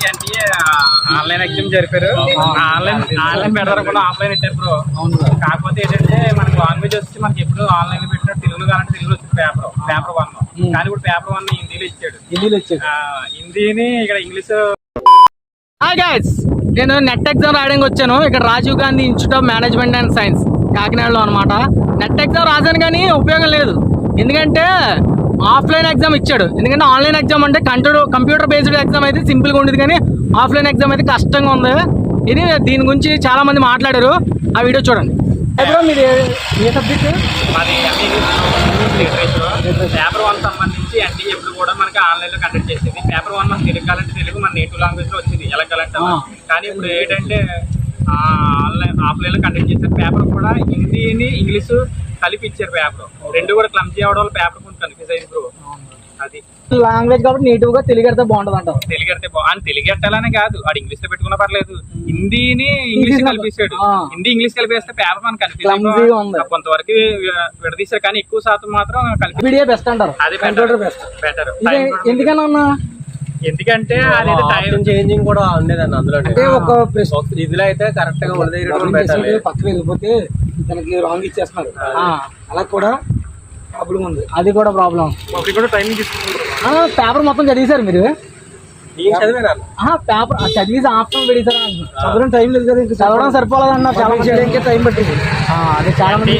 మనకి NTA online exam జరిపారు. Online పెడతారు కూడా ఆఫ్లైన్ పెట్టారు బ్రో. కాకపోతే ఏంటంటే మనకి లాంగ్వేజ్ వచ్చి మనకి ఎప్పుడు ఆన్లైన్ పెట్టిన తెలుగు కావాలంటే తెలుగులో వచ్చింది పేపర్ 1. కానీ ఇప్పుడు పేపర్ 1 హిందీలో ఇచ్చాడు. హిందీని ఇక్కడ ఇంగ్లీష్. హాయ్ గైస్, నేను నెట్ ఎగ్జామ్ రాయడానికి వచ్చాను. ఇక్కడ Rajiv Gandhi institute of management and science కాకినాడలో అనమాట. నెట్ ఎగ్జామ్ రాశాను కానీ ఉపయోగం లేదు, ఎందుకంటే ఆఫ్లైన్ ఎగ్జామ్ ఇచ్చాడు. ఎందుకంటే ఆన్లైన్ ఎగ్జామ్ అంటే కంప్యూటర్ బేస్డ్ ఎగ్జామ్ అయితే సింపుల్గా ఉండేది, కానీ ఆఫ్లైన్ ఎగ్జామ్ అయితే కష్టంగా ఉంది. దీని గురించి చాలా మంది మాట్లాడారు, ఆ వీడియో చూడండి. మీది ఏ సబ్జెక్ట్? మాది లిటరేచర్. పేపర్ 1 సంబంధించి ఎన్టీ ఎప్పుడు కూడా మనకి ఆన్లైన్ లో కండక్ట్ చేసేది. పేపర్ 1 మనకి తెలుగు కావాలంటే తెలుగు, మన నేటివ్ లాంగ్వేజ్ లో వచ్చింది ఎలా కావాలంటే. కానీ ఇప్పుడు ఏంటంటే ఆఫ్లైన్ లో కండక్ట్ చేశారు. పేపర్ కూడా హిందీని ఇంగ్లీష్ కలిపి ఇచ్చారు. పేపర్ రెండు కూడా క్లమ్జీ అవడం వల్ల పేపర్ కొంచెం కన్ఫ్యూజ్ అయింది బ్రో. అది లాంగ్వేజ్ కాబట్టి నేటివ్ గా తెలుగు ఎడితే బాగుంటుంది అంటారు. తెలుగు ఎడితే తెలుగు ఎట్టాలనే కాదు, వాడు ఇంగ్లీష్ లో పెట్టుకున్నా పర్లేదు. హిందీని ఇంగ్లీష్ కలిపేసాడు. హిందీ ఇంగ్లీష్ కలిపేస్తే పేపర్ మనకి కన్ఫ్యూజ్ కొంతవరకు విడదీశారు, కానీ ఎక్కువ శాతం మాత్రం కలిపి బెస్ట్ అంటారు. అది బెటర్. ఎందుకన్నా? ఎందుకంటే అనేది టైం చేంజింగ్ కూడా ఉండేదండి అందులో. అంటే ఒక ఇదిలో అయితే కరెక్ట్ గా పక్కన వెళ్ళిపోతే దానికి రాంగ్ ఇచ్చేస్తున్నారు. అలా కూడా ప్రాబ్లం ఉంది. అది కూడా ప్రాబ్లం. టైమింగ్ తీసుకుంటారు. పేపర్ మొత్తం చదివేశారు మీరు? పేపర్ చదివేసి ఆప్షన్ పెడతారా? చదవడం టైం లేదు కదా, ఇంకా చదవడం సరిపోలేదన్నారు. చాలా మంది టైం పట్టింది. అది చాలా మంది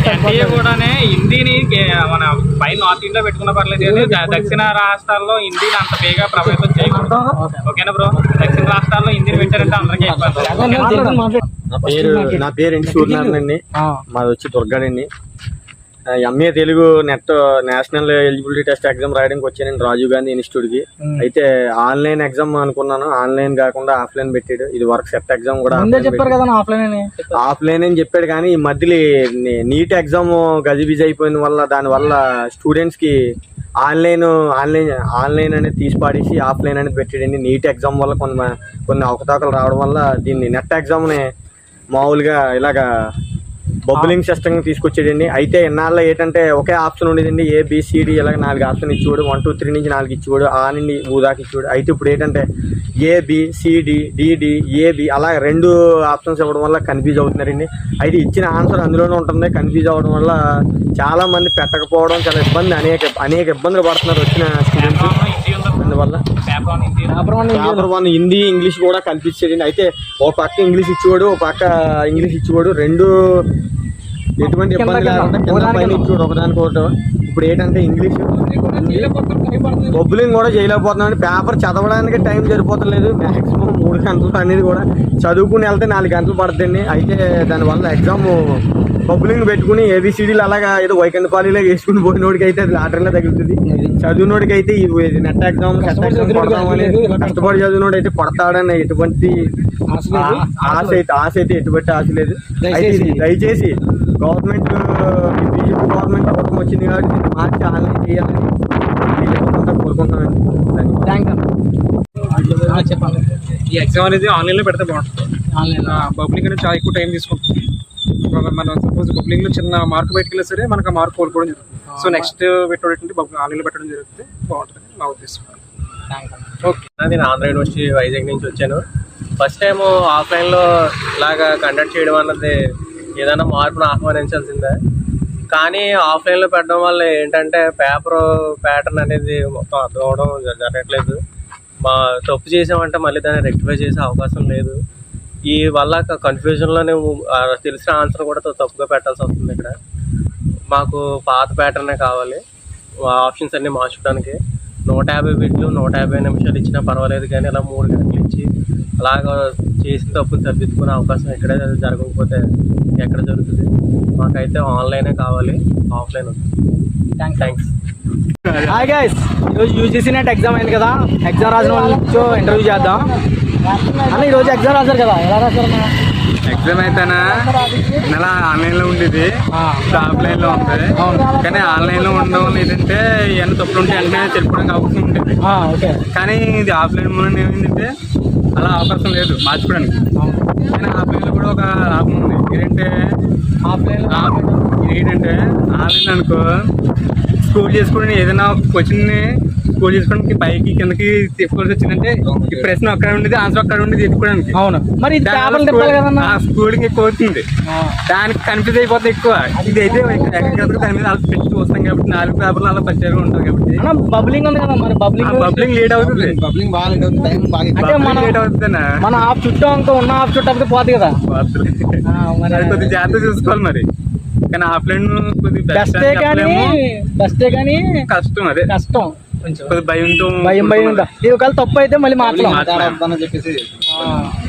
కూడా హిందీని మన పై నార్త్ ఇండియా పెట్టుకున్న పర్లేదు, దక్షిణ రాష్ట్రాల్లో హిందీని అంత బేగా ప్రభావితం చేయకూడదు. ఓకేనా బ్రో? దక్షిణ రాష్ట్రాల్లో హిందీని పెట్టారంటే అందరికీ నా పేరు ఎన్ సూర్యనారాయణ అండి. మాది వచ్చి దుర్గాడండి. MA Telugu NET national eligibility test exam రాయడానికి వచ్చానండి రాజీవ్ గాంధీ ఇన్స్టిట్యూట్ కి. అయితే ఆన్లైన్ ఎగ్జామ్ అనుకున్నాను, ఆన్లైన్ కాకుండా ఆఫ్లైన్ పెట్టాడు. ఇది వరకు సెట్ ఎగ్జామ్ కూడా ఆఫ్లైన్ అని చెప్పాడు. కానీ ఈ మధ్యలో నీట్ ఎగ్జామ్ గజిబిజి అయిపోయిన వల్ల దానివల్ల స్టూడెంట్స్ కి ఆన్లైన్ అనేది తీసి పాడేసి ఆఫ్లైన్ అనేది పెట్టాడండి. నీట్ ఎగ్జామ్ వల్ల కొన్ని అవకతవకలు రావడం వల్ల దీన్ని నెట్ ఎగ్జామ్ ని మామూలుగా ఇలాగా బబులింగ్ సిస్టమ్ తీసుకొచ్చేదండి. అయితే ఇన్నాళ్ళు ఏంటంటే ఒకే ఆప్షన్ ఉండేదండి, ABCD ఇలాగ 4 ఆప్షన్ ఇచ్చేవాడు. 1 2 3 నుంచి 4 ఇచ్చేవాడు, ఆ నుండి ఊదాకి ఇచ్చేవాడు. అయితే ఇప్పుడు ఏంటంటే ABCD DD AB అలా 2 ఆప్షన్స్ ఇవ్వడం వల్ల కన్ఫ్యూజ్ అవుతున్నారండి. అయితే ఇచ్చిన ఆన్సర్ అందులోనే ఉంటుంది. కన్ఫ్యూజ్ అవ్వడం వల్ల చాలా మంది పెట్టకపోవడం చాలా ఇబ్బంది, అనేక ఇబ్బందులు పడుతున్నారు వచ్చిన స్టూడెంట్స్. అందువల్ల పేపర్ 1 హిందీ ఇంగ్లీష్ కూడా కల్పించేది. అయితే ఓ పక్క ఇంగ్లీష్ ఇచ్చేవాడు, ఓ పక్క ఇంగ్లీష్ ఇచ్చేవాడు. రెండు ఎటువంటి ఇబ్బంది లేకుండా కింద పైన ఇచ్చేవాడు ఒకదానికోటి. ఇప్పుడు ఏంటంటే ఇంగ్లీష్ బొబ్బులింగ్ కూడా చేయలేకపోతున్నాం. పేపర్ చదవడానికి టైం సరిపోతలేదు. మ్యాక్సిమం 3 గంటలు అనేది కూడా చదువుకుని వెళ్తే 4 గంటలు పడుతుంది. అయితే దానివల్ల ఎగ్జామ్ బొబ్బులింగ్ పెట్టుకుని ABCDలు అలాగా ఏదో వైకంఠపాలిలో వేసుకుని పోయినోడికి అయితే అది లాటరీలో తగులుతుంది. చదివినోడికి అయితే నెట్ ఎగ్జామ్ కష్టపడి చదివినోడు అయితే కొడతాడని ఎటువంటి ఆశ అయితే ఎటువంటి ఆశ లేదు. అయితే దయచేసి గవర్నమెంట్ ప్రభుత్వం వచ్చింది కాబట్టి మార్చి ఆన్లైన్ చేయాలని కోరుకుంటున్నాను. చెప్పండి. ఈ ఎగ్జామ్ అనేది ఆన్లైన్ లో పెడితే బాగుంటుంది. పబ్లిక్ అనేది చాలా ఎక్కువ టైం తీసుకుంటుంది. మనం సపోజ్ పబ్లిక్ లో చిన్న మార్క్ బయటకెళ్ళినా సరే మనకు ఆ మార్క్ కోల్పోవడం జరుగుతుంది. సో నెక్స్ట్ పెట్టడం ఆన్లైన్ లో పెట్టడం జరుగుతుంది, బాగుంటుంది మా ఉద్దేశం. ఓకే, నేను ఆంధ్ర యూనివర్సిటీ వైజాగ్ నుంచి వచ్చాను. ఫస్ట్ టైం ఆఫ్లైన్లో ఇలాగా కండక్ట్ చేయడం అన్నది ఏదైనా మార్పును ఆహ్వానించాల్సిందే. కానీ ఆఫ్లైన్లో పెట్టడం వల్ల ఏంటంటే ప్యాటర్న్ అనేది మొత్తం అర్థం అవడం జరగట్లేదు. తప్పు చేసామంటే మళ్ళీ దాన్ని రెక్టిఫై చేసే అవకాశం లేదు. ఈ వల్ల కన్ఫ్యూజన్లోనే తెలిసిన ఆన్సర్ కూడా తప్పుగా పెట్టాల్సి వస్తుంది. ఇక్కడ మాకు పాత ప్యాటర్నే కావాలి. ఆప్షన్స్ అన్నీ మార్చడానికి 150 బిట్లు 150 నిమిషాలు ఇచ్చినా పర్వాలేదు, కానీ ఇలా 3 గంటలు ఇచ్చి అలాగ చేసిన తప్పులు సరిదిద్దుకునే అవకాశం ఎక్కడే జరగకపోతే ఎక్కడ జరుగుతుంది. మాకైతే ఆన్లైనే కావాలి, ఆఫ్లైన్ వస్తుంది. థ్యాంక్స్. హాయ్ గైస్, ఈరోజు UGC నెట్ ఎగ్జామ్ అయింది కదా. ఎగ్జామ్ రాసిన వాళ్ళతో ఇంటర్వ్యూ చేద్దాం. అన్న ఈరోజు ఎగ్జామ్ రాశారు కదా, ఎలా రాశారు? ఎగ్జామ్ అయితేనా నెల ఆన్లైన్ లో ఉండేది, ఆఫ్లైన్ లో ఉంది. కానీ ఆన్లైన్ లో ఉండడం వల్ల ఏంటంటే ఏమైనా తప్పులు ఉంటే వెంటనే తెలుసుకోవడానికి అవకాశం ఉండేది. కానీ ఇది ఆఫ్లైన్ మూలంగా ఏమైందంటే అలా అవకాశం లేదు మార్చుకోవడానికి. కానీ ఆఫ్లైన్ లో కూడా ఒక లాభం ఉంది. ఏంటంటే ఆన్లైన్ అనుకో స్కోర్ చేసుకుని ఏదైనా క్వశ్చన్ని స్కోర్ చేసుకోవడానికి పైకి కిందకి తిప్పుకోవాల్సి వచ్చిందంటే ఈ ప్రశ్న అక్కడ ఉండేది ఆన్సర్ అక్కడ ఉండేది ఎత్తుకోవడానికి. అవును, మరి పేపర్లు తిప్పాలి కదన్నా. స్కూలింగ్ ఎక్కువ అవుతుంది, దానికి కన్ఫ్యూజ్ అయిపోతుంది ఎక్కువ. ఇది అయితే ఎక్కడ దాని మీద అలా పెట్టి చూస్తాం కాబట్టి 4 పేపర్లు అలా పరిచయం ఉంటారు కాబట్టి. బబ్లింగ్ ఉంది కదా, మరి బబ్లింగ్ లేట్ అవుతుంది, బబ్లింగ్ బాగా లేట్ అవుతుంది, టైం బాగా అంటే మనం లేట్ అవుతుంది. మన హాఫ్ చుట్టూ ఇంకా ఉన్న హాఫ్ చుట్టూ అప్పుడు పోతుంది కదా. అది కొద్దిగా జాగ్రత్త చూసుకోవాలి మరి. కానీ ఆఫ్లైన్ కొద్దిగా బెస్టే కానీ కష్టం, అదే కష్టం కొంచెం కొద్దిగా భయం ఉంటుంది. ఇది ఒకవేళ తప్పు అయితే మళ్ళీ మాట్లాడాలి చెప్పేసి.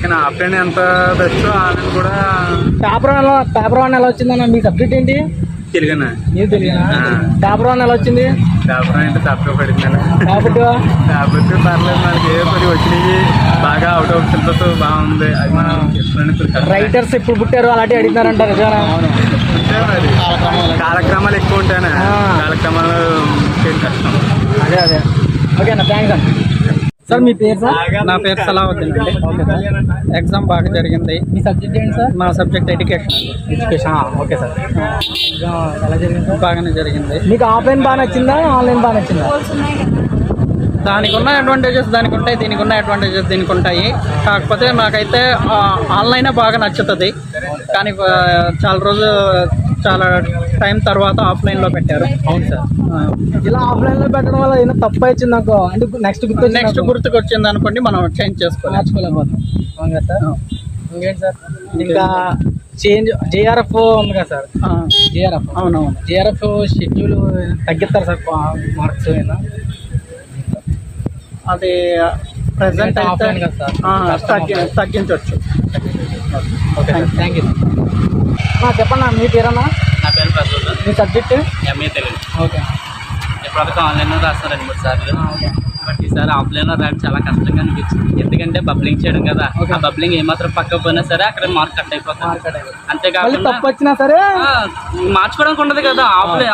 కానీ ఆఫ్లైన్ ఎంత బెస్ట్ ఆన్లైన్ కూడా. పేపర్ వన్ ఎలా వచ్చిందన్న? మీ సబ్జెక్ట్ ఏంటి? తెలుగునా? నీకు తెలియనా? పేపర్ వన్ ఎలా వచ్చింది? పేపర్ అంటే తప్పగా పడింది కాబట్టి కాబట్టి పర్లేదు, మనకి ఏ కొద్దిగా వచ్చినాయి బాగా అవుట్ ఆఫ్ సిలబస్ బాగుంది. అది మనం రైటర్స్ ఎప్పుడు పుట్టారు అలాంటివి అడుగుతున్నారంటారు. అంటే మరి కాలక్రమాలు ఎక్కువ ఉంటాయనా, కాలక్రమాలు కష్టం. అదే ఓకేనా, థ్యాంక్స్ అన్న. సార్ మీ పేరు? సార్ నా పేరు సలావుద్దీన్ అండి. Okay sir. ఎగ్జామ్ బాగా జరిగింది. మీ సబ్జెక్ట్ ఏంటి సార్? మా సబ్జెక్ట్ ఎడ్యుకేషన్. Okay sir. ఎలా జరిగింది సార్? బాగానే జరిగింది. మీకు ఆఫ్లైన్ బాగా నచ్చిందా, ఆన్లైన్ బాగా నచ్చిందా? దానికి ఉన్న అడ్వాంటేజెస్ దానికి ఉంటాయి, దీనికి ఉన్న అడ్వాంటేజెస్ దీనికి ఉంటాయి. కాకపోతే నాకైతే ఆన్లైనే బాగా నచ్చుతుంది. కానీ చాలా టైం తర్వాత ఆఫ్లైన్లో పెట్టారు. అవును సార్. ఇలా ఆఫ్లైన్లో పెట్టడం వల్ల ఏదైనా తప్పు వచ్చింది నాకు అంటే నెక్స్ట్ గుర్తుకొచ్చింది అనుకోండి, మనం చేంజ్ చేసుకోవాలి, నేర్చుకోలేకపోతాం. అవును కదా సార్. ఇంకేంటి సార్? ఇంకా చేంజ్ జేఆర్ఎఫ్ ఉంది కదా సార్? జేఆర్ఎఫ్. అవునవును. జేఆర్ఎఫ్ షెడ్యూల్ తగ్గిస్తారు సార్ మార్క్స్ అయినా? అది ప్రెసెంట్ ఆఫ్లైన్ కదా సార్? తగ్గించవచ్చు. Okay sir, thank you sir. చెప్పండి మీ పేరన్నా? నా పేరు ప్రసూల్, మీ సబ్జెక్ట్? ఎంఏ తెలుగు. ఓకే. ఇప్పటివరకు ఆన్లైన్లో రాస్తాను 2-3 సార్లు. ఓకే. బట్ ఈసారి ఆఫ్లైన్లో రాయడం చాలా కష్టంగా అనిపించింది. ఎందుకంటే బబ్లింగ్ చేయడం కదా, ఆ బబ్లింగ్ ఏమాత్రం పక్క పోయినా సరే అక్కడ మార్క్ కట్ అయిపోతుంది. అంతేకాకుండా తప్పు వచ్చినా సరే మార్చుకోవడానికి ఉండదు కదా.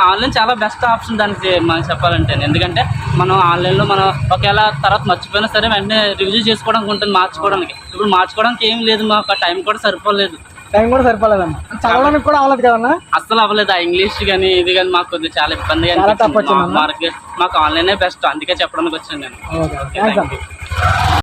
ఆన్లైన్ చాలా బెస్ట్ ఆప్షన్ దానికి మనం చెప్పాలంటే. ఎందుకంటే మనం ఆన్లైన్లో మనం ఒకవేళ తర్వాత మర్చిపోయినా సరే వెంటనే రివ్యూ చేసుకోవడానికి ఉంటుంది, మార్చుకోవడానికి. ఇప్పుడు మార్చుకోవడానికి ఏం లేదు, మాకు టైం కూడా సరిపోలేదు. టైం కూడా సరిపోలేదన్న, చదవడానికి కూడా అవ్వలేదు కదన్నా? అస్సలు అవ్వలేదు. ఆ ఇంగ్లీష్ కానీ ఇది కానీ మాకు కొద్దిగా చాలా ఇబ్బందిగా అనిపించింది. మాకు ఆన్లైనే బెస్ట్, అందుకే చెప్పడానికి వచ్చాను నేను. ఓకే, థాంక్స్ అన్న.